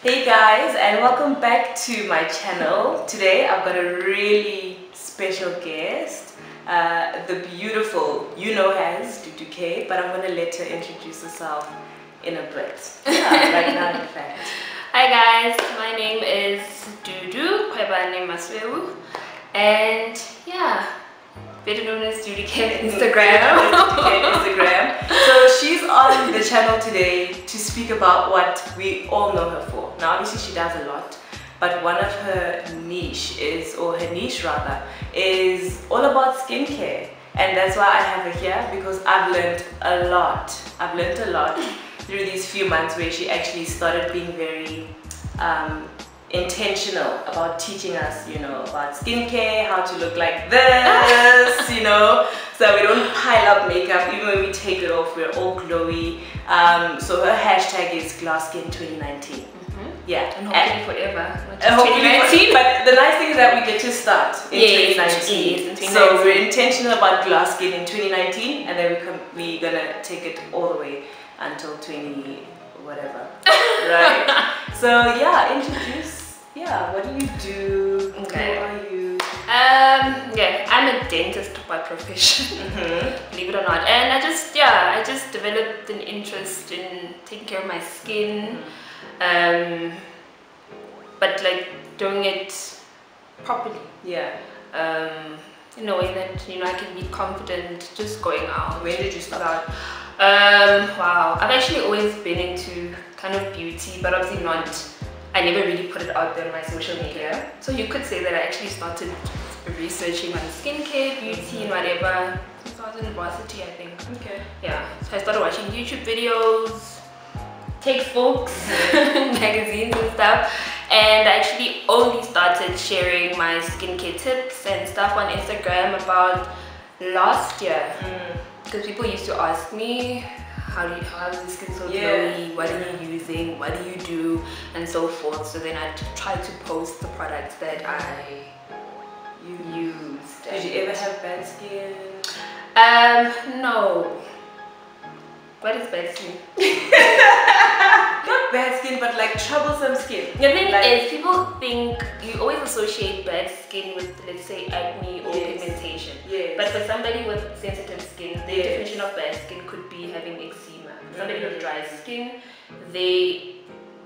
Hey guys, and welcome back to my channel. Today I've got a really special guest, the beautiful, has Duduke, but I'm going to let her introduce herself in a bit. Right now in fact. Hi guys, my name is Dudu, Kwebane Maswewu, and yeah, better known as Duduke on Instagram. So she's on the channel today to speak about what we all know her for. Now obviously she does a lot, but one of her niche is all about skincare, and that's why I have her here, because I've learned a lot through these few months where she actually started being very intentional about teaching us, about skincare, how to look like this, so we don't pile up makeup. Even when we take it off, we're all glowy. So her hashtag is Glass Skin 2019. Yeah, and hopefully forever. Hopefully, but the nice thing is that we get to start in 2019. So we're intentional about glass skin in 2019, and then we're gonna take it all the way until 20 whatever. Right? So yeah, introduce. Yeah, what do you do? Okay. Who are you? Yeah, I'm a dentist by profession. Believe it or not, and I just developed an interest in taking care of my skin. But like doing it properly. Yeah. In a way that I can be confident just going out. When did you start? Wow, I've actually always been into kind of beauty, but obviously not. I never really put it out there on my social media. So you could say that I actually started researching on skincare, beauty, and whatever since I was in varsity, I think. Okay. Yeah. So I started watching YouTube videos, textbooks, magazines and stuff, and I actually only started sharing my skincare tips and stuff on Instagram about last year, because people used to ask me, how is the skin so glowy, what are you using, what do you do, and so forth. So then I tried to post the products that I used. Did you ever have bad skin? No. What is bad skin? Not bad skin, but like troublesome skin. The thing is, people think, you always associate bad skin with, let's say, acne or pigmentation. Yes. But for somebody with sensitive skin, the definition of bad skin could be having eczema. For somebody with dry skin, the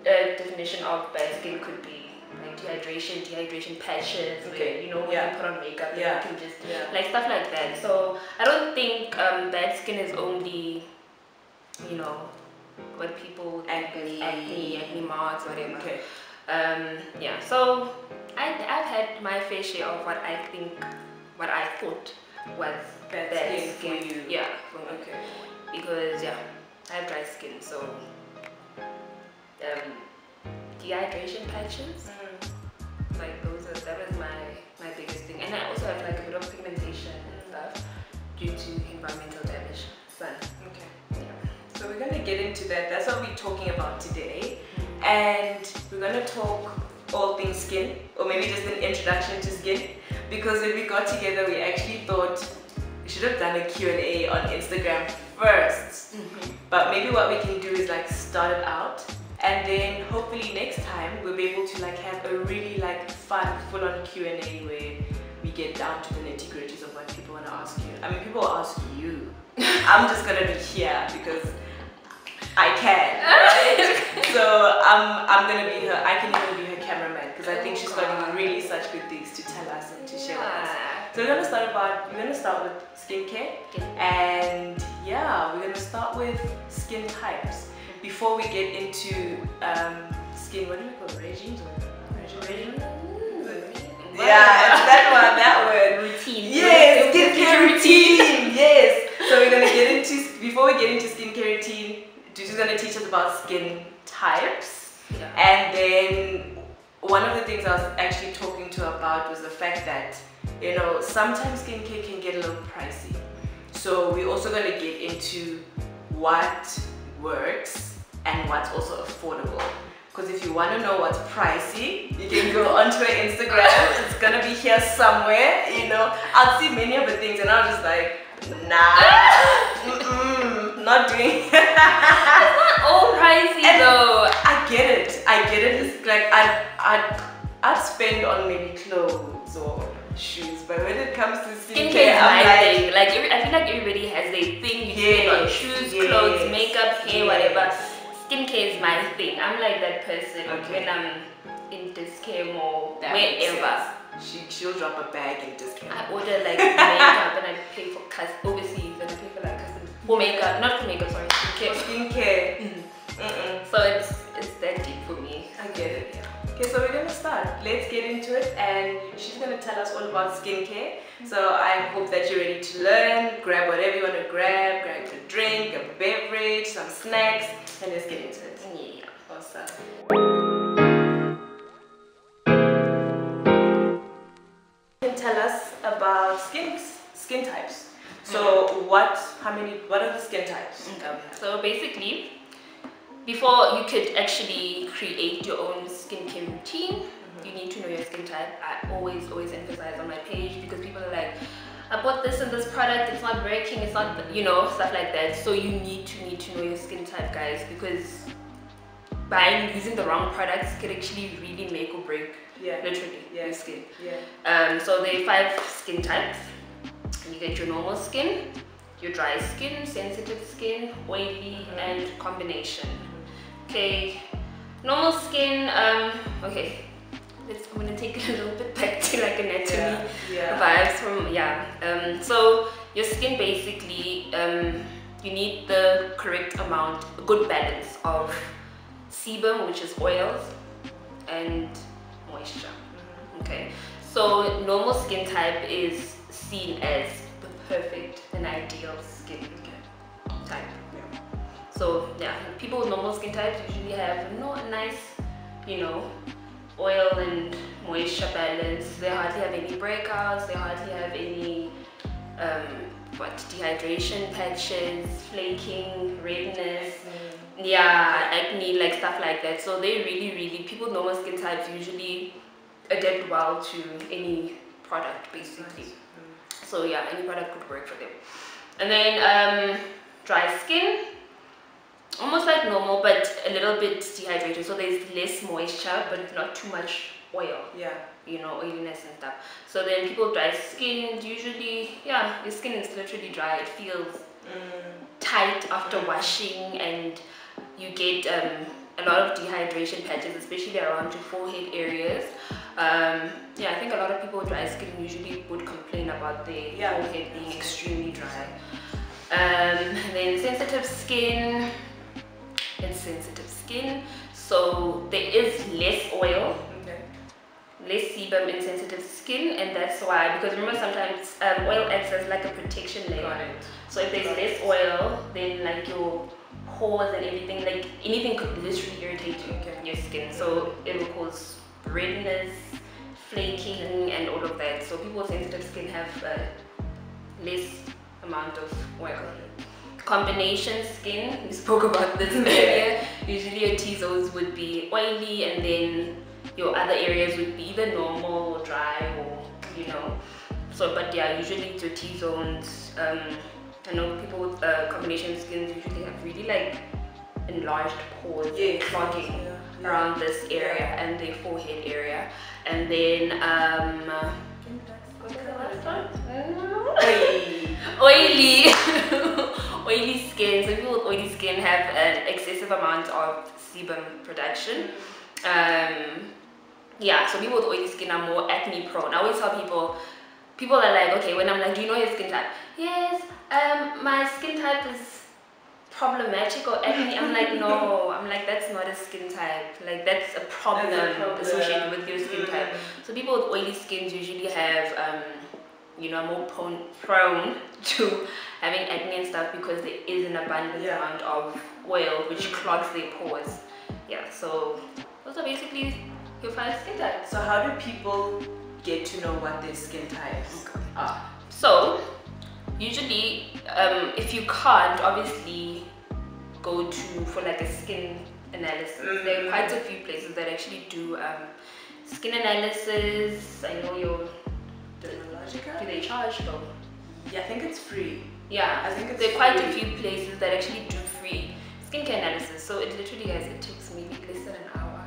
definition of bad skin could be like dehydration patches, where, when you put on makeup, you can just, like stuff like that. So I don't think bad skin is only, what people acne marks, whatever. Okay. Yeah, so I've had my fair share of what I thought was bad skin for you. Yeah, for me. Okay. Because I have dry skin, so dehydration patches, like that was my biggest thing. And I also have like a bit of pigmentation and stuff due to environmental damage, sun. Okay. So we're going to get into that. That's what we're talking about today. And we're going to talk all things skin, or maybe just an introduction to skin, because when we got together we actually thought we should have done a Q&A on Instagram first. But maybe what we can do is like start it out, and then hopefully next time we'll be able to like have a really like fun full-on Q&A where we get down to the nitty-gritties of what people want to ask you. I mean, people ask you. I'm just gonna be here because I can, right? So I'm gonna be her. I can even be her cameraman, because I think she's got really such good things to tell us and to share with us. So we're gonna start with skincare, and we're gonna start with skin types before we get into skin. What do we call regimes? Regime? Yeah, it's that word. Routine. Yes, skincare routine. Yes. So we're gonna get into, before we get into skincare routine, Dudu's gonna teach us about skin types. And then one of the things I was actually talking to her about was the fact that, sometimes skincare can get a little pricey. So we're also gonna get into what works and what's also affordable. Because if you want to know what's pricey, you can go onto her Instagram. It's gonna be here somewhere. I'll see many of the things and I'm just like, nah, not doing. It's not all pricey though. I get it. like I'd spend on maybe clothes or shoes, but when it comes to skincare, I'm like, I feel like everybody has their thing. You spend on shoes, clothes, makeup, hair, whatever. Skincare is my thing. I'm like that person when I'm in Discam or wherever. She'll drop a bag in Discam. I order like makeup and I pay for overseas and I pay for like custom for makeup, not for makeup, sorry, skincare. So it's that deep for me. I get it. Yeah. Okay, so we're gonna start. Let's get into it, and she's gonna tell us all about skincare. So I hope that you're ready to learn. Grab whatever you want to grab a drink, a beverage, some snacks, and let's get into it. Yeah. Awesome. You can tell us about skin types. So what are the skin types? So basically, before you could actually create your own skincare routine, you need to know your skin type. I always emphasize on my page because people are like, I bought this and this product, it's not working, it's not, stuff like that. So you need to know your skin type, guys, because using the wrong products could actually really make or break literally your skin. So there are 5 skin types. You get your normal skin, your dry skin, sensitive skin, oily, and combination. Okay, normal skin, okay, I'm gonna take it a little bit back to like anatomy vibes from, so your skin basically, you need the correct amount, a good balance of sebum, which is oils, and moisture. Okay, so normal skin type is seen as the perfect and ideal skin type. So people with normal skin types usually have a nice, oil and moisture balance. They hardly have any breakouts. They hardly have any dehydration patches, flaking, redness, acne, like stuff like that. So they really people with normal skin types usually adapt well to any product basically. So any product could work for them. And then dry skin, almost like normal but a little bit dehydrated, so there's less moisture but not too much oil, oiliness and stuff. So then people with dry skin, usually your skin is literally dry. It feels tight after washing, and you get a lot of dehydration patches, especially around your forehead areas. I think a lot of people with dry skin usually would complain about their forehead being extremely dry. Then sensitive skin, so there is less oil, less sebum in sensitive skin, and that's why, because remember sometimes oil acts as like a protection layer. So if there's less oil, then like your pores and everything, like anything could literally irritate your skin. So it will cause redness, flaking, and all of that. So people with sensitive skin have less amount of oil. Combination skin, we spoke about this earlier. Usually your T-zones would be oily, and then your other areas would be either normal or dry, or so, but usually your T-zones, I know people with combination skins usually have really like enlarged pores, clogging around this area and their forehead area. And then oily oily skin. So people with oily skin have an excessive amount of sebum production. So people with oily skin are more acne prone. I always tell people are like, okay, when I'm like, do you know your skin type? Yes, my skin type is problematic or acne. I'm like, no, that's not a skin type. Like, that's a problem associated with your skin type. So people with oily skins usually have more prone to having acne and stuff, because there is an abundant amount of oil which clogs their pores. So those are basically your 5 skin types. So how do people get to know what their skin types are? So usually if you can't obviously go for like a skin analysis, there are quite a few places that actually do skin analysis. I know your dermatologica. Do they charge though? I think it's free. I think there are quite a few places that actually do free skincare analysis. So it literally, guys, it takes maybe less than an hour.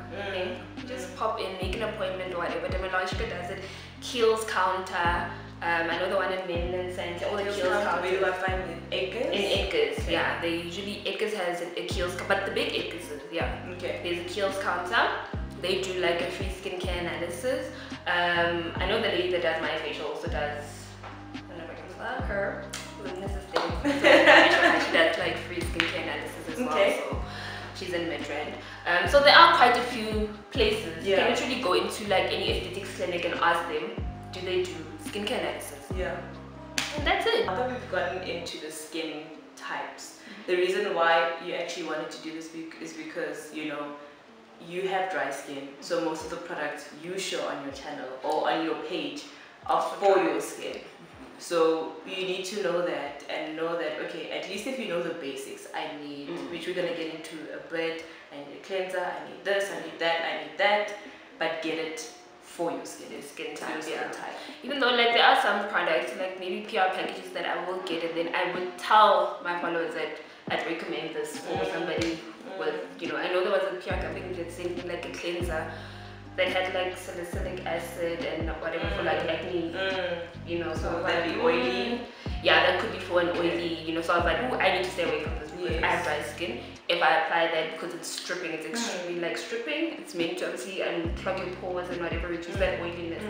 You just pop in, make an appointment or whatever. Dermalogica does it. Kiehl's Counter. I know the one in Mainland Center. All the Kiehl's Counter. Where do I find it? Acres? In Acres, yeah. They usually, Acres has a Kiehl's, but the big Acres, yeah. Okay. There's a Kiehl's Counter. They do like a free skincare analysis. I know the lady that does my facial also does, I don't know if I can plug her. She does like free skincare analysis as well. So she's in Midrand. So there are quite a few places. You can literally go into like any aesthetics clinic and ask them, do they do skincare analysis? Yeah. And that's it. Now that we've gotten into the skin types, the reason why you actually wanted to do this is because, you know, you have dry skin, so most of the products you show on your channel or on your page are for your skin. So you need to know that and know that, okay, at least if you know the basics, I need, which we're gonna get into a bit, I need a cleanser, I need this, I need that, but get it for your skin. Your skin type, skin type. Even though like there are some products, like maybe PR packages that I will get, and then I would tell my followers that I'd recommend this for somebody with, you know, I know there was a PR company that sent me like a cleanser that had like salicylic acid and whatever for like acne, you know, so that'd be oily. Yeah, that could be for an oily, you know, so I was like, oh, I need to stay away from this because I have dry skin. If I apply that, because it's stripping, it's extremely like stripping, it's meant to obviously unclog your pores and whatever, reduce that oiliness,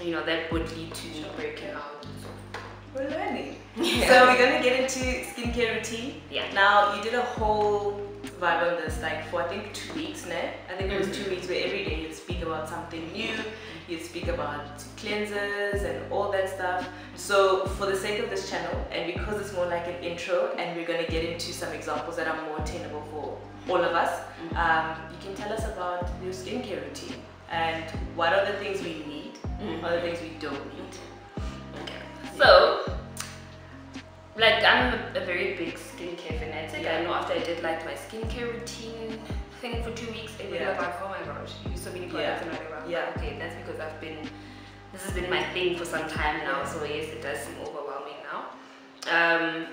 you know, that would lead to breaking out. We're learning. So we're gonna get into skincare routine. Yeah. Now you did a whole vibe on this like for I think 2 weeks now. I think it was 2 weeks where every day you'd speak about something new, you'd speak about cleansers and all that stuff. So for the sake of this channel and because it's more like an intro and we're gonna get into some examples that are more attainable for all of us, you can tell us about your skincare routine and what are the things we need, what are the things we don't need. So, like I'm a very big skincare fanatic. I know after I did like my skincare routine thing for 2 weeks, it was like, oh my gosh, you use so many products and whatever. Okay, that's because this has been my thing for some time now, so yes, it does seem overwhelming now.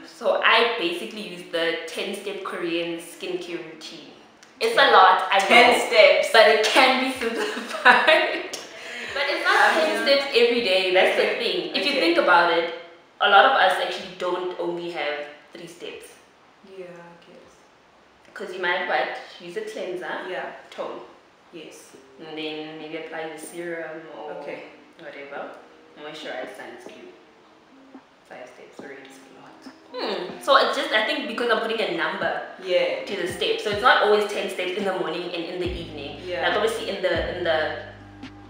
So I basically use the 10-step Korean skincare routine. It's a lot, I know, 10 steps, but it can be simplified. But it's not 10 steps every day, that's the thing. If you think about it, a lot of us actually don't only have 3 steps. Yeah, I guess. Because you might use a cleanser, tone. Yes. And then maybe apply the serum or whatever. Moisturize, sunscreen. 5 steps already is a lot. So it's just, I think because I'm putting a number to the steps. So it's not always 10 steps in the morning and in the evening. Like obviously in the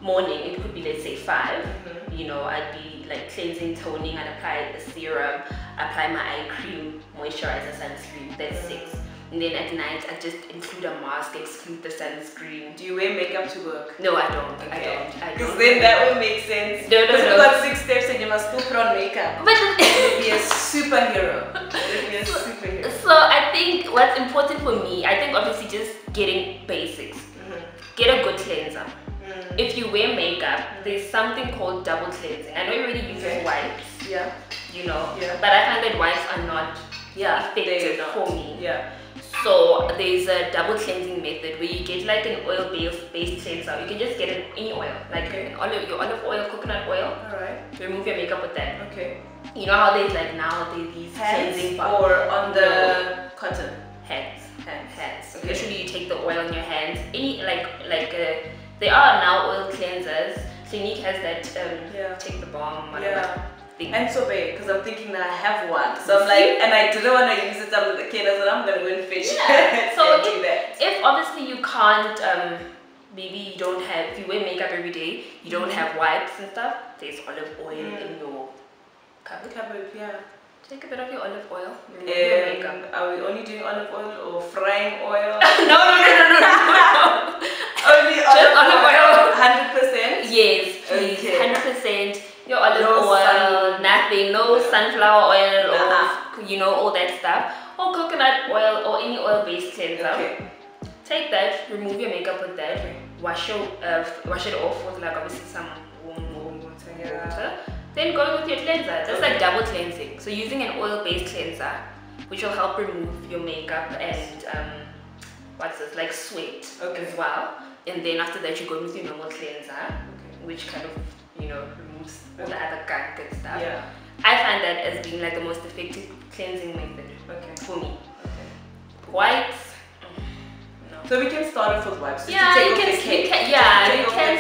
morning it could be, let's say 5. You know, I'd be like cleansing, toning, I'd apply the serum, apply my eye cream, moisturizer, sunscreen, that's 6. And then at night I just include a mask, exclude the sunscreen. Do you wear makeup to work? No, I don't. I don't. Because then that will make sense. No. Because you've got 6 steps and you must still put on makeup. But you'll be a superhero. You'll be a superhero. So I think what's important for me, I think obviously just getting basics. Get a good cleanser. If you wear makeup, there's something called double cleansing. I know you're already using wipes, you know, but I find that wipes are not effective for me. So there's a double cleansing method where you get like an oil-based cleanser. You can just get any oil, like your olive oil, coconut oil. Remove your makeup with that. You know how there's like now these cleansing or on the cotton? Hands. Literally you take the oil on your hands. Any there are now oil cleansers. Clinique has that take the balm, whatever thing. And so big, because I'm thinking that I have one. So I'm like, and I didn't want to use it on the kids, so I'm gonna go and fish. So if obviously you can't, maybe you don't have, if you wear makeup every day, you don't have wipes and stuff, there's olive oil in your cupboard. Take a bit of your olive oil, remove your makeup. Are we only doing olive oil or frying oil? No. Only olive oil, 100%? Yes, please, 100%. Your olive oil, nothing, no sunflower oil or, you know, all that stuff. Or coconut oil or any oil-based cleanser. Take that, remove your makeup with that, wash it off with like obviously some warm water. Then go with your cleanser, just like double cleansing. So using an oil-based cleanser, which will help remove your makeup and like sweat as well. and then after that you go with your normal cleanser, which kind of, you know, removes all the other gunk and stuff. Yeah. I find that as being like the most effective cleansing method for me. Wipes. So we can start off with wipes. Yeah, you can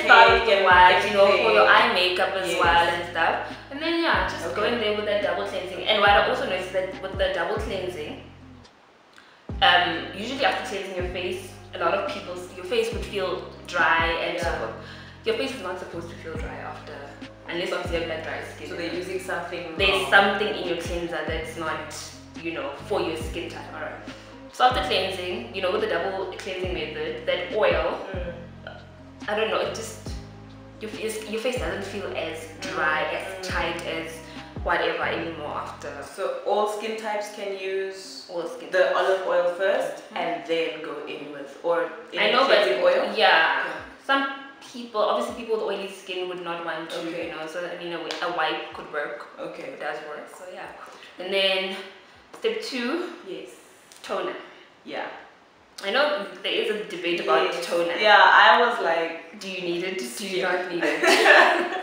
start off with wipes, you know, for your eye makeup as well and stuff. And then just going there with that double cleansing. And what I also noticed that with the double cleansing, usually after cleansing your face, a lot of your face would feel dry and so forth. Your face is not supposed to feel dry after, unless obviously you have like dry skin. So they're using something. There's something in your cleanser that's not, you know, for your skin type. Alright. So after cleansing, you know, with the double cleansing method, that oil, I don't know, it just, your face doesn't feel as dry, as tight, as whatever anymore after. So all skin types can use the olive oil first and then go in with, or I know, but oil? Yeah. Some people, obviously people with oily skin would not want to, you know, so I mean a wipe could work. Okay. It does work, so yeah. And then step 2. Yes. Toner. Yeah. I know there is a debate about toner. Yeah, I was like, do you need it? Do you not need it?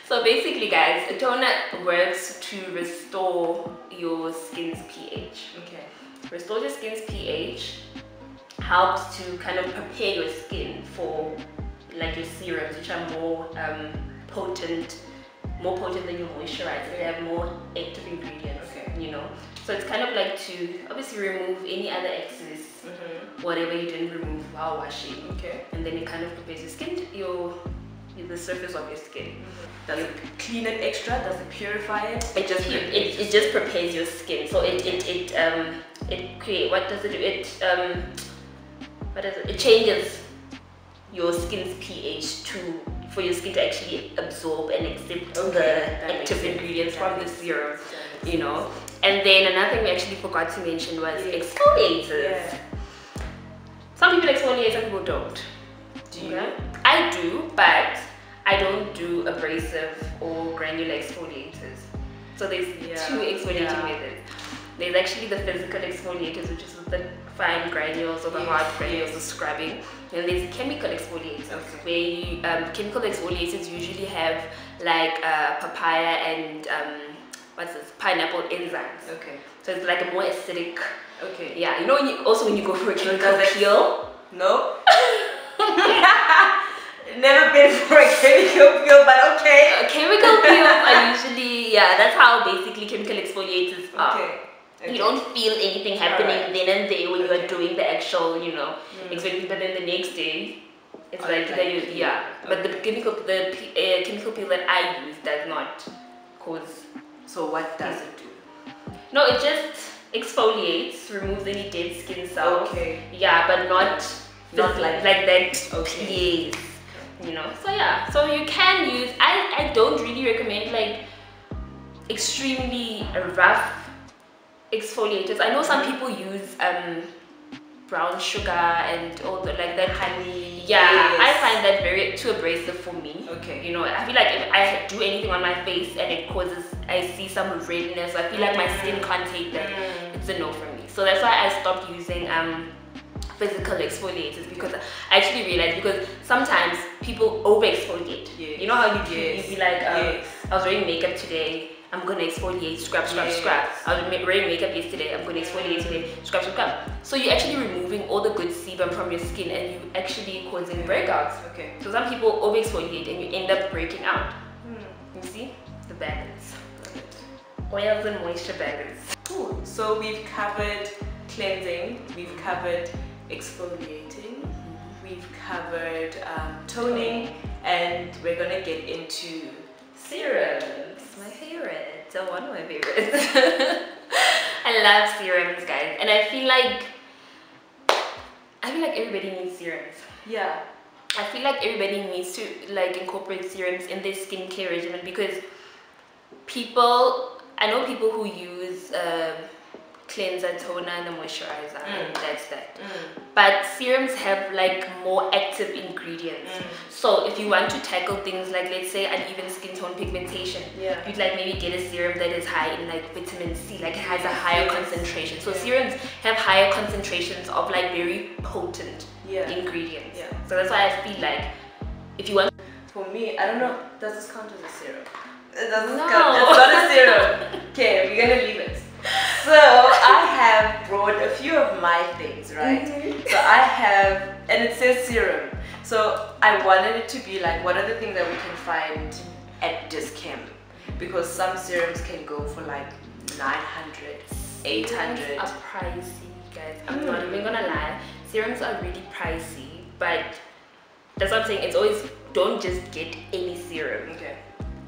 So basically, guys, a toner works to restore your skin's pH. Okay. Restore your skin's pH helps to kind of prepare your skin for like your serums, which are more potent than your moisturizers. They have more active ingredients, you know. So it's kind of like to obviously remove any other excess, whatever you didn't remove while washing. Okay. And then it kind of prepares your skin, the surface of your skin. Does it clean it extra? Does it purify it? It just prepares your skin. So it create, what does it do? It changes your skin's pH for your skin to actually absorb and accept the active ingredients from the serum, you know. And then another thing we actually forgot to mention was exfoliators. Yeah. Some people exfoliate, some people don't. Do you? I do, but I don't do abrasive or granular exfoliators. So there's 2 exfoliating methods. There's actually the physical exfoliators, which is with the fine granules or the hard granules of scrubbing. And there's chemical exfoliators, where chemical exfoliators usually have like papaya and pineapple enzymes. Okay. So it's like a more acidic. Okay. Yeah. You know, when you go for a chemical peel. No. Never been for a chemical peel, but okay. Chemical peels are usually, that's how basically chemical exfoliators are. Okay. You don't feel anything happening then and there when you are doing the actual, you know, exfoliating, but then the next day, it's But the chemical peel that I use does not cause. So what does it do? No, it just exfoliates, removes any dead skin cells. Okay. Yeah, but not like that. Okay. Yes. You know. So yeah. So you can use. I don't really recommend like extremely rough exfoliators. I know some people use brown sugar and all the like that honey. Yeah, I find that too abrasive for me. Okay. You know, I feel like if I do anything on my face and it causes, I see some redness, I feel like my skin can't take that. It's a no for me. So that's why I stopped using physical exfoliators, because I actually realized, because sometimes people over exfoliate. You know how you be like, I was wearing makeup today, I'm gonna exfoliate, scrub. I was wearing makeup yesterday, I'm gonna exfoliate today, scrub. So you're actually removing all the good sebum from your skin, and you actually causing breakouts. Okay. So some people over exfoliate and you end up breaking out. You see the balance. Oils and moisture balance. Cool. So we've covered cleansing, we've covered exfoliating, we've covered toning, and we're gonna get into serums. My favorite. So one of my favorites. I love serums, guys, and I feel like everybody needs serums. Yeah. I feel like everybody needs to like incorporate serums in their skincare regimen, because I know people who use cleanser, toner, and a moisturizer, and that's that. But serums have like more active ingredients. So if you want to tackle things like, let's say, uneven skin tone pigmentation, you'd like maybe get a serum that is high in like vitamin C, like it has a higher concentration. So serums have higher concentrations of like very potent ingredients. So that's why I feel like if you want. For me, I don't know, does this count as a serum? It doesn't count. It's not a serum. Okay, we're gonna leave it. So I have brought a few of my things, right? So I have, and it says serum. So I wanted it to be like, what are the things that we can find at Dischem? Because some serums can go for like 900, 800. Serums are pricey, guys. I'm not even gonna lie. Serums are really pricey, but that's what I'm saying. It's always, don't just get any serum. Okay.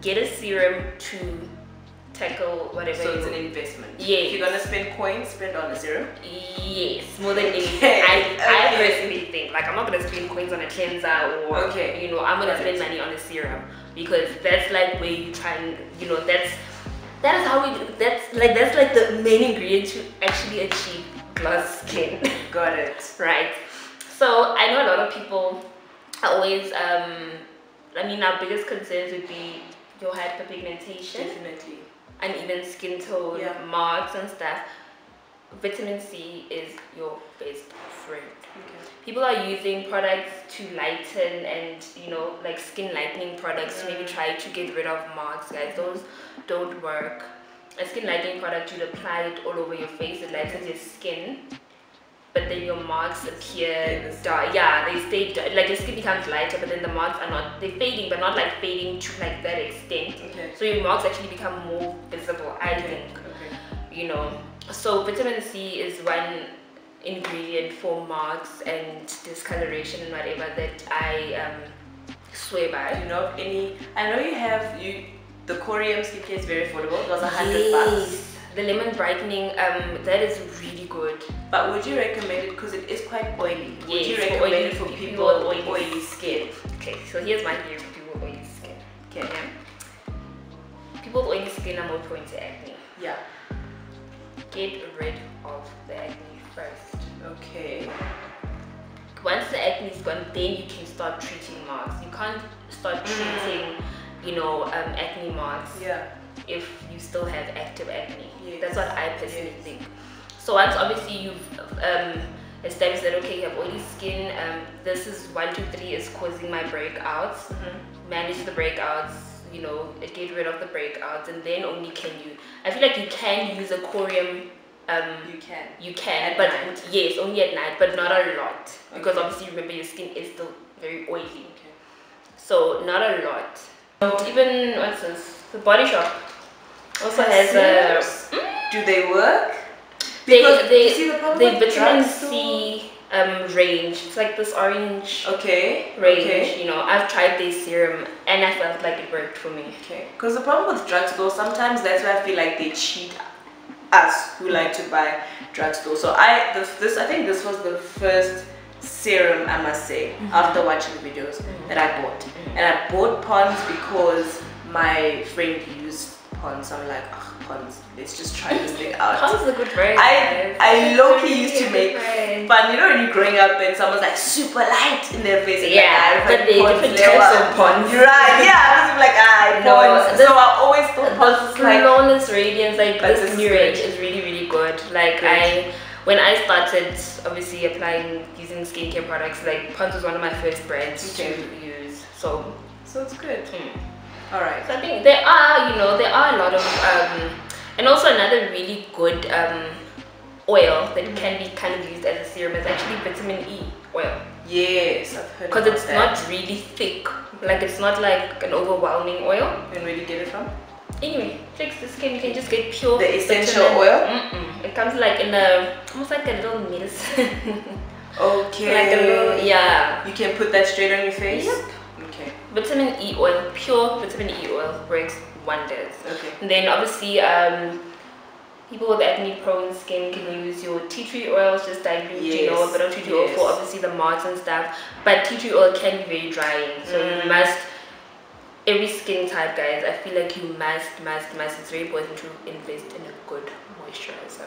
Get a serum to tackle whatever. So it's an investment. Yes. If you're gonna spend coins, spend on a serum. Yes, more than anything. I personally think like I'm not gonna spend coins on a cleanser or you know, I'm gonna spend money on a serum because that's like where you try and, you know, that is how we, that's like the main ingredient to actually achieve gloss skin. Got it. Right. So I know a lot of people are always I mean, our biggest concerns would be your hyperpigmentation. Definitely. Uneven skin tone, marks and stuff. Vitamin C is your best friend. People are using products to lighten and, you know, like skin lightening products to maybe try to get rid of marks, guys. Those don't work. A skin lightening product, you'd apply it all over your face, it lightens your skin, but then your marks appear dark. Yeah, they stay dark. Like your skin becomes lighter, but then the marks are not, they're fading, but not like fading to like that extent. So your marks actually become more visible, I think. You know, so vitamin C is one ingredient for marks and discoloration and whatever that I swear by. You know of any? I know you have the Corium skincare is very affordable. It was $100. The lemon brightening, that is really good. But would you recommend it because it is quite oily? Would you recommend it for people with oily skin? Okay, so here's my theory for people with oily skin. Okay, people with oily skin are more prone to acne. Yeah. Get rid of the acne first. Okay. Once the acne is gone, then you can start treating marks. You can't start treating, you know, acne marks if you still have active acne. That's what I personally think. So once obviously you've established that, okay, you have oily skin, this is 1, 2, 3 is causing my breakouts. Manage the breakouts, you know, get rid of the breakouts, and then only can you, I feel like you can use a Corium. You can, but yes, only at night, but not a lot, because obviously remember your skin is still very oily. So not a lot. Even what's this? The Body Shop also has a. Do they work? They vitamin C range. It's like this orange range. You know, I've tried this serum and I felt like it worked for me. Because the problem with drugstore, sometimes that's why I feel like they cheat us who like to buy drugstore. So I think this was the first serum, I must say, after watching the videos that I bought. And I bought Pond's because my friend used Pond's. So I'm like, Pond's, let's just try this thing out. Pond's is a good brand. I low-key used to make fun, you know, when you're growing up and someone's like super light in their face. But they different types of Pond's. You're right, I was like, Pond's. So I always thought Pond's was like flawless radiance, like this new range is really, really good. Like when I started obviously applying using skincare products, like Pond's was one of my first brands to use. So it's good. Alright. So I think there are, you know, there are a lot of and also another really good oil that can be kind of used as a serum is actually vitamin E oil. Yes, I've heard because it's not really thick. Like it's not like an overwhelming oil. And where do you get it from? Anyway, fix the skin. You can just get pure the essential vitamin. oil. It comes like in a almost like a little medicine. Okay. Like a little, You can put that straight on your face. Yep. Okay. Vitamin E oil, pure vitamin E oil works wonders. Okay. And then obviously people with acne prone skin can use your tea tree oils, just dilute, you know, a bit of tea tree oil for obviously the marks and stuff. But tea tree oil can be very drying, so you must, every skin type, guys, I feel like you must, it's very important to invest in a good moisturizer.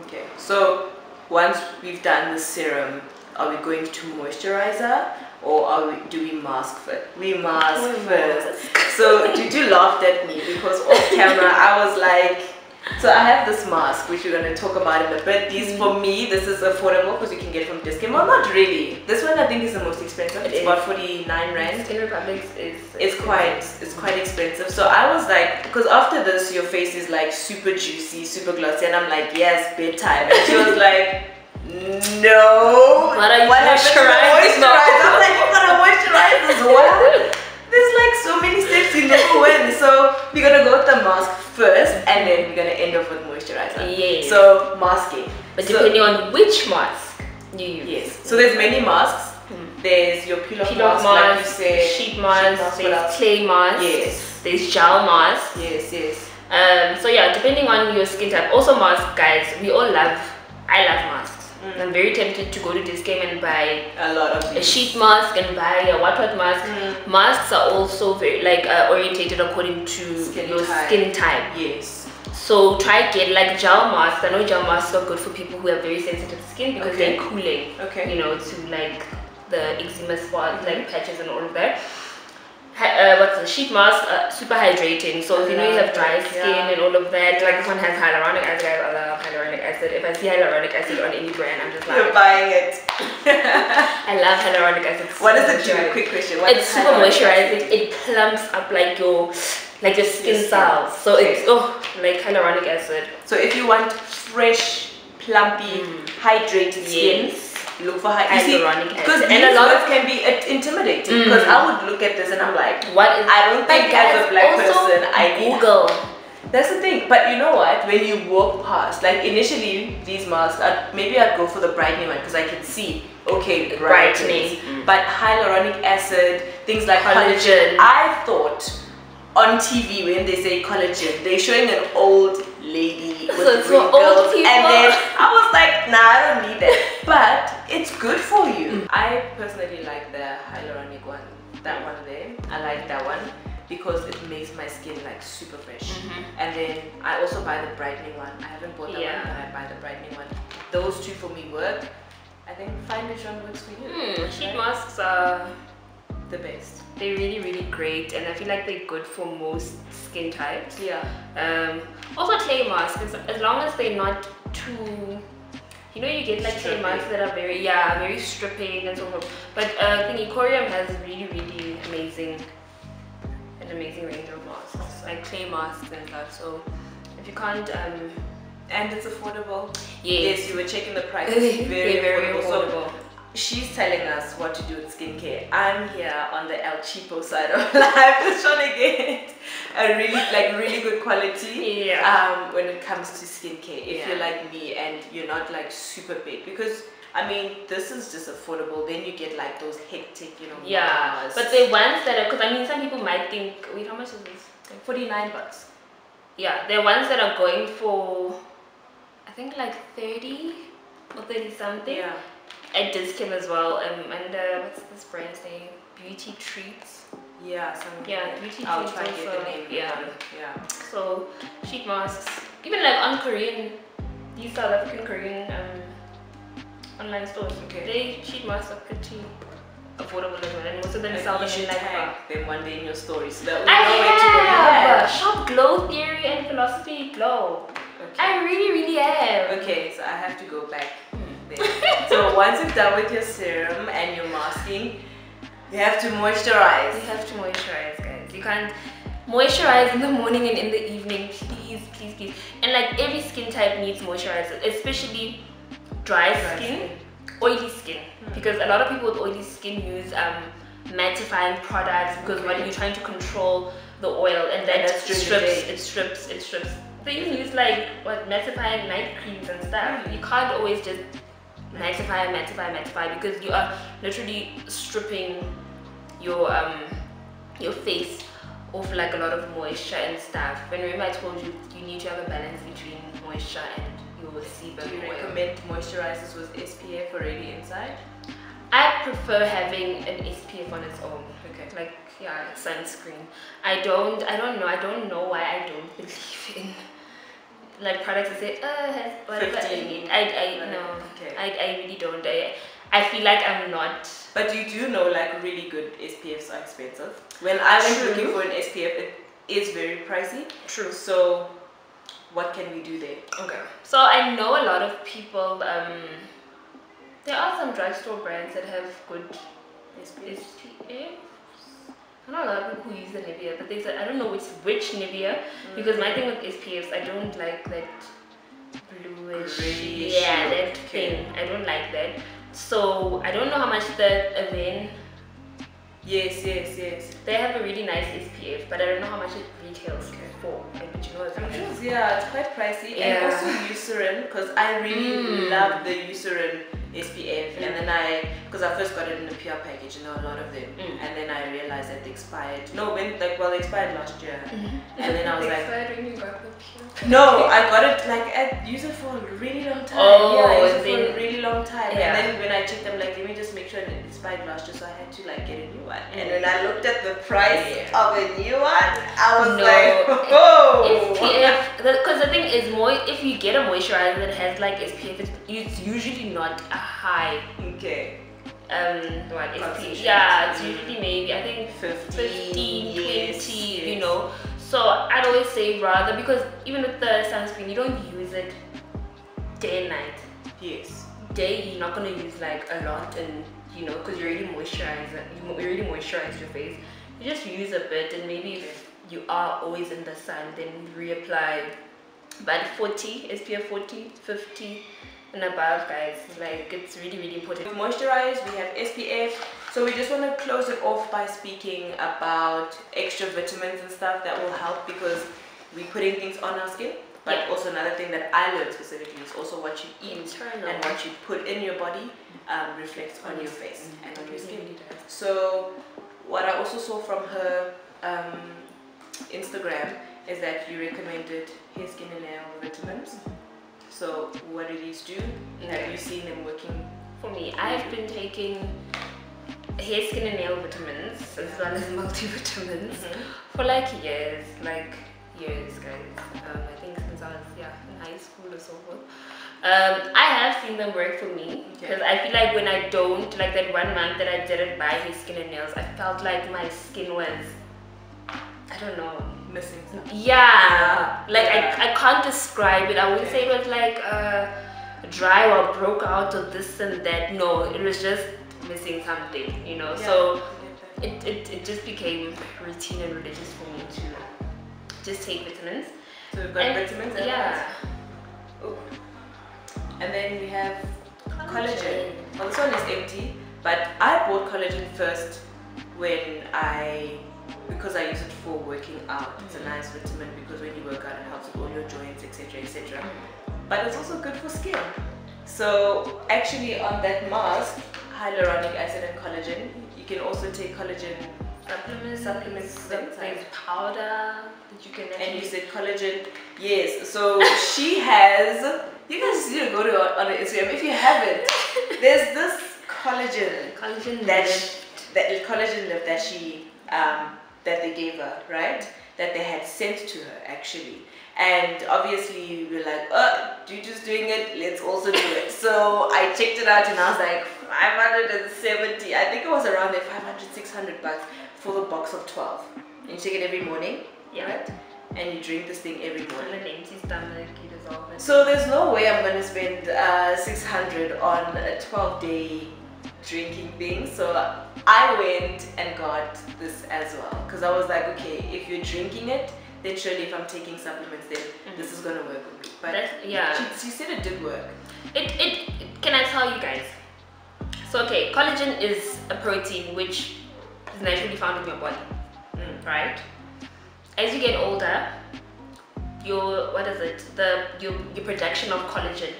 Okay, so once we've done the serum, are we going to moisturizer or do we mask first? We mask first. So Juju laughed at me because off camera I was like, so I have this mask which we're going to talk about in a bit. These for me, this is affordable because you can get from discount. Well, not really. This one I think is the most expensive. It's about 49 rand. Skin Republic is it's quite expensive. So I was like, because after this your face is like super juicy, super glossy, and I'm like, yes, bedtime. And she was like, no. What are you moisturizing? I'm like, you gotta moisturize as well. There's like so many steps you never win. So we're gonna go with the mask first, and then we're gonna end off with moisturizer. Yes. So masking. But depending on which mask you use. Yes. So there's many masks. There's your peel-off mask, like you say, sheet mask, there's clay mask, yes, there's gel mask. Yes, yes. So yeah, depending on your skin type. Also mask, guys, I love masks. I'm very tempted to go to Discam and buy a lot of a sheet mask and buy a what mask. Masks are also very orientated according to your skin type. Yes. So try get like gel masks. I know gel masks are good for people who have very sensitive skin because they're cooling. Okay. You know, to like the eczema spots, like patches and all of that. What's the sheet mask? Super hydrating. So if you know you have dry skin and all of that, like this one has hyaluronic acid. I love hyaluronic acid. If I see hyaluronic acid on any brand, I'm just like, you're buying it. I love hyaluronic acid. What does it do? Quick question. It's super moisturizing. It plumps up like your skin cells. So it's like hyaluronic acid. So if you want fresh, plumpy, hydrated skin, look for hyaluronic acid. Because a lot of can be intimidating. Because I would look at this and I'm like, what is? I don't think as a black person I Google. That's the thing. But you know what? When you walk past, like initially these masks, maybe I'd go for the brightening one because I can see, okay, brightening. But hyaluronic acid, things like collagen. I thought on TV when they say collagen, they're showing an old lady with wrinkles, and then I was like, nah, I don't need that. But it's good for you. I personally like the hyaluronic one, that one there. I like that one because it makes my skin like super fresh. And then I also buy the brightening one. I haven't bought that one, but I buy the brightening one. Those two for me work. I think find which one works for you. Sheet masks are the best. They're really great, and I feel like they're good for most skin types. Also clay masks, as long as they're not too, you know, you get like clay masks that are very stripping and so forth. But I think Ecorium has really amazing range of masks, like clay masks and stuff. So if you can't and it's affordable. Yes, you were checking the price. It's very affordable. So, she's telling us what to do with skincare. I'm here on the El Cheapo side of life, just trying to get a really good quality when it comes to skincare. If you're like me and you're not like super big, because I mean this is just affordable. Then you get like those hectic, you know. Masks. But the ones that are, because I mean some people might think, wait, how much is this? Like 49 bucks. Yeah, there are ones that are going for, I think like 30 or 30 something. Yeah. At Discam as well, and what's this brand's name? Beauty Treats. Yeah, Beauty Treats. I'll try to get the name. Yeah. So sheet masks, even like on Korean, these South African Korean online stores. They sheet masks are pretty affordable as well, and most of them sell them in like tag them one day in your story so that we know where to go. Shop Glow Theory and Philosophy Glow. I really have. Okay, so I have to go back. So once you're done with your serum and your masking, you have to moisturize. You have to moisturize, guys. You can't moisturize in the morning and in the evening, please. And like every skin type needs moisturizer, especially dry skin, oily skin. Because a lot of people with oily skin use mattifying products because when you're trying to control the oil and that strips. So you can use like mattifying night creams and stuff. You can't always just mattify because you are literally stripping your face of like a lot of moisture and stuff. When remember I told you you need to have a balance between moisture and your sebum oil. Do you recommend moisturizers with SPF already inside? I prefer having an SPF on its own. Like sunscreen. I don't know why I don't believe in like products that say has whatever 15. I no. Okay. I really don't. I feel like I'm not. But you do know like really good SPFs are expensive. When I went looking for an SPF, it is very pricey. True. So what can we do there? Okay. So I know a lot of people. There are some drugstore brands that have good SPFs. I know a lot of people who use the Nivea, but I don't know which Nivea, because my thing with SPFs, I don't like that bluish, that thing. I don't like that. So I don't know how much the Avene. Yes. They have a really nice SPF, but I don't know how much it retails for. But you know, it's quite pricey. And also Eucerin, because I really love the Eucerin SPF, and then because I first got it in a PR package, and there were a lot of them, and then I realized that they expired. No, they expired last year, and then I was like, expired when you got the PR? No, I got it like I used it for a really long time. I used it for a really long time, and then when I checked, I'm like, let me just make sure it expired last year, so I had to like get a new one. And when I looked at the price of a new one, I was like, oh. SPF, because the thing is, if you get a moisturizer that has like SPF, it's usually not a high SPF. Yeah, it's usually maybe I think 15, 20, you know. So I'd always say rather, because even with the sunscreen, you don't use it day and night. Yes. Day, you're not gonna use like a lot, and you know, because you already moisturize your face. You just use a bit, and maybe if you are always in the sun, then reapply. But 40, SPF 40, 50 and above, guys, like it's really important. We moisturize, we have SPF, so we just want to close it off by speaking about extra vitamins and stuff that will help, because we're putting things on our skin. But also another thing that I learned specifically is also what you eat and what you put in your body reflects on your face and on your skin. So what I also saw from her Instagram is that you recommended hair, skin and nail vitamins. So what do these do? Have you seen them working? For me, I've been taking hair, skin and nail vitamins as well as multivitamins for like years, guys. I think since I was in high school or so forth. I have seen them work for me, because I feel like when I don't, like that 1 month that I didn't buy hair, skin and nails, I felt like my skin was, I don't know, missing something. I can't describe it. I wouldn't say it was like dry or broke out or this and that. No, it was just missing something, you know. So it just became routine and religious for me to just take vitamins. So we've got vitamins and and then we have collagen. Well, this one is empty, but I bought collagen first because I use it for working out. It's a nice vitamin because when you work out, it helps with all your joints, etc, etc. But it's also good for skin. So actually on that mask, hyaluronic acid and collagen. You can also take collagen supplements sometimes, powder that you can actually... And you said collagen. Yes, so she has, you guys need to go to on her Instagram if you haven't. There's this collagen lift that she that they gave her, right? That they had sent to her actually. And obviously we were like, oh, you're just doing it, let's also do it. So I checked it out and I was like, 570, I think it was around there, 500, 600 bucks for the box of 12. And you take it every morning, right? And you drink this thing every morning. On an empty stomach, you dissolve it. So there's no way I'm gonna spend 600 on a 12-day drinking thing. So I went and got this as well, because I was like, okay, if you're drinking it, then surely if I'm taking supplements, then this is gonna work with me. But she said it did work. It can I tell you guys? So okay, collagen is a protein which is naturally found in your body, right? As you get older, your production of collagen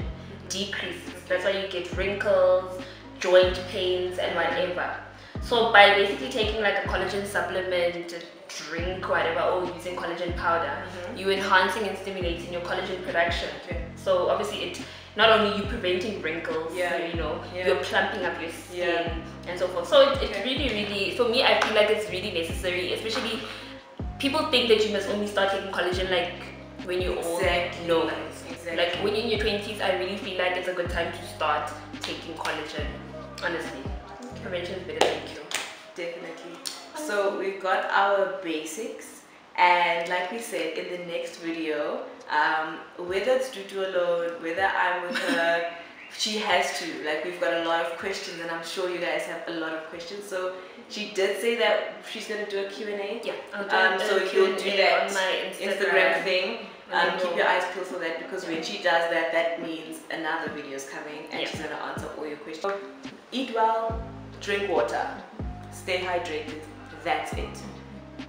decreases. That's why you get wrinkles, joint pains, and whatever. So by basically taking like a collagen supplement, drink, whatever, or using collagen powder, you're enhancing and stimulating your collagen production. So obviously it not only you preventing wrinkles, you're plumping up your skin and so forth. So it really, for me, I feel like it's really necessary, especially people think that you must only start taking collagen like when you're old. No, Exactly. Like when you're in your 20s, I really feel like it's a good time to start taking collagen. Honestly, prevention is better than cure. Definitely. So we've got our basics, and like we said in the next video, whether it's Dudu alone, whether I'm with her, she has to. Like, we've got a lot of questions, and I'm sure you guys have a lot of questions. So she did say that she's gonna do a Q&A. Yeah, I'll do so you'll do that on my Instagram thing. Keep your eyes peeled for that, because when she does that, that means another video is coming, and she's gonna answer all your questions. So, eat well, drink water, stay hydrated. That's it.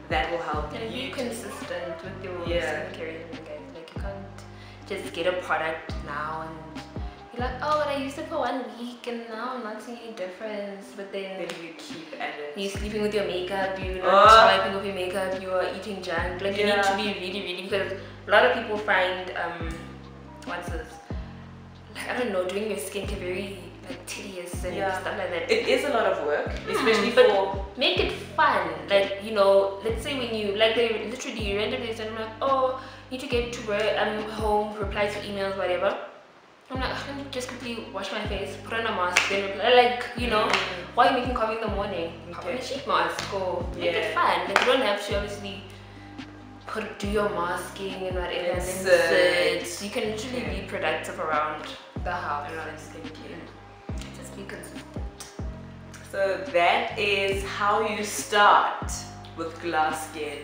That will help. And you be consistent with your Yeah. skincare regimen, guys. Like, you can't just get a product now and you're like, oh, but I used it for 1 week and now I'm not seeing any difference. But then you keep at it. you're sleeping with your makeup, you're not swiping off your makeup, you're eating junk. Like, you need to be really, because a lot of people find what's this? Like, I don't know, doing your skincare very like tedious and stuff like that. It is a lot of work, especially but for make it fun. Like, you know, let's say when you like, they literally randomly send me like, oh, need to get to work, I'm home, reply to emails, whatever. I'm like, let me just quickly wash my face, put on a mask, then reply. Like, you know, while you're making coffee in the morning, put on a sheet mask, or make it fun. Like, you don't have to obviously do your masking and whatever, and then sit. You can literally be productive around the house. Just be consistent. So that is how you start with glass skin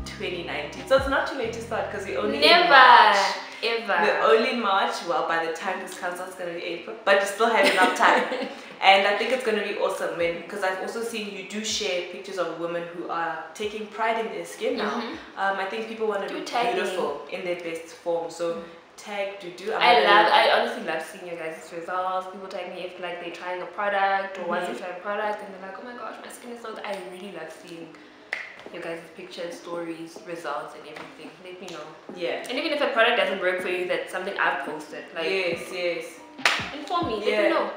2019. So it's not too late to start, because we only in March. We're only in March. Well, by the time this comes out, it's going to be April, but you still have enough time. And I think it's going to be awesome, because I've also seen you do share pictures of women who are taking pride in their skin now. I think people want to be beautiful in their best form. So tag Dudu. I honestly love seeing your guys' results. People tag me if like they're trying a product or once they try a product and they're like, oh my gosh, my skin is so. I really love seeing your guys' pictures, stories, results, and everything. Let me know. Yeah. And even if a product doesn't work for you, that's something I've posted. Like, yes. Inform me. Let me know.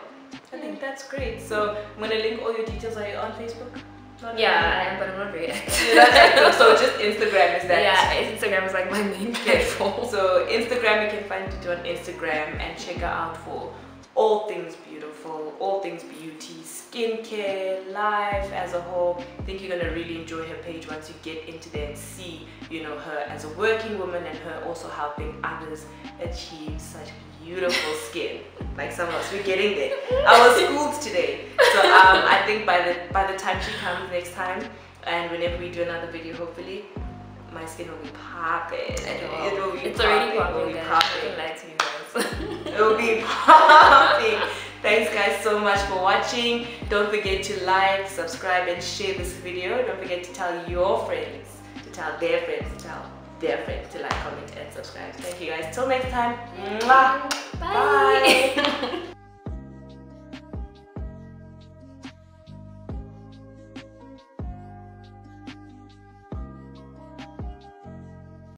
I think that's great. So I'm gonna link all your details. Are you on Facebook? I am, but I'm not very active. You're not active, so just Instagram is that? Yeah, Instagram is like my main platform. So Instagram, you can find Dudu on Instagram and check her out for all things beautiful, all things beauty, skincare, life as a whole. I think you're gonna really enjoy her page once you get into there and see, you know, her as a working woman and her also helping others achieve such beautiful skin. Like some of us, we're getting there. I was schooled today, so I think by the time she comes next time, and whenever we do another video, hopefully, my skin will be popping. It's already popping, guys. I can lie to you guys. It will be popping. Thanks guys so much for watching. Don't forget to like, subscribe, and share this video. Don't forget to tell your friends, to tell their friends, to tell their friends to like, comment, and subscribe. Thank you guys. Till next time. Mwah. Bye.